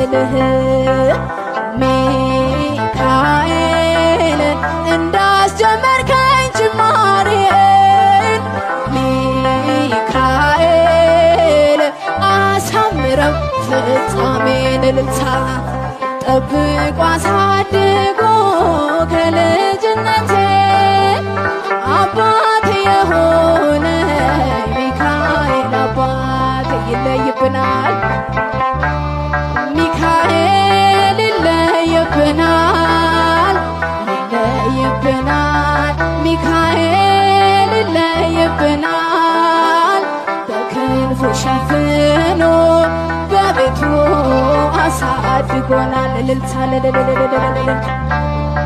ልበልህ ሚካኤል እንዳስጀመርከኝ ጅማሬን ሚካኤል አሳምረው ፍጻሜን እልልታ ጠብቆ አሳድጎ ከልጅነቴ አባቴ የሆነ ሚካኤል አባቴ ይለይብናል ሚካኤል ይለይብናል ይለይብናል ሚካኤል ይለይብናል በክንፉ ሸፍኖ በቤቱ አሳድጎናል እልልታ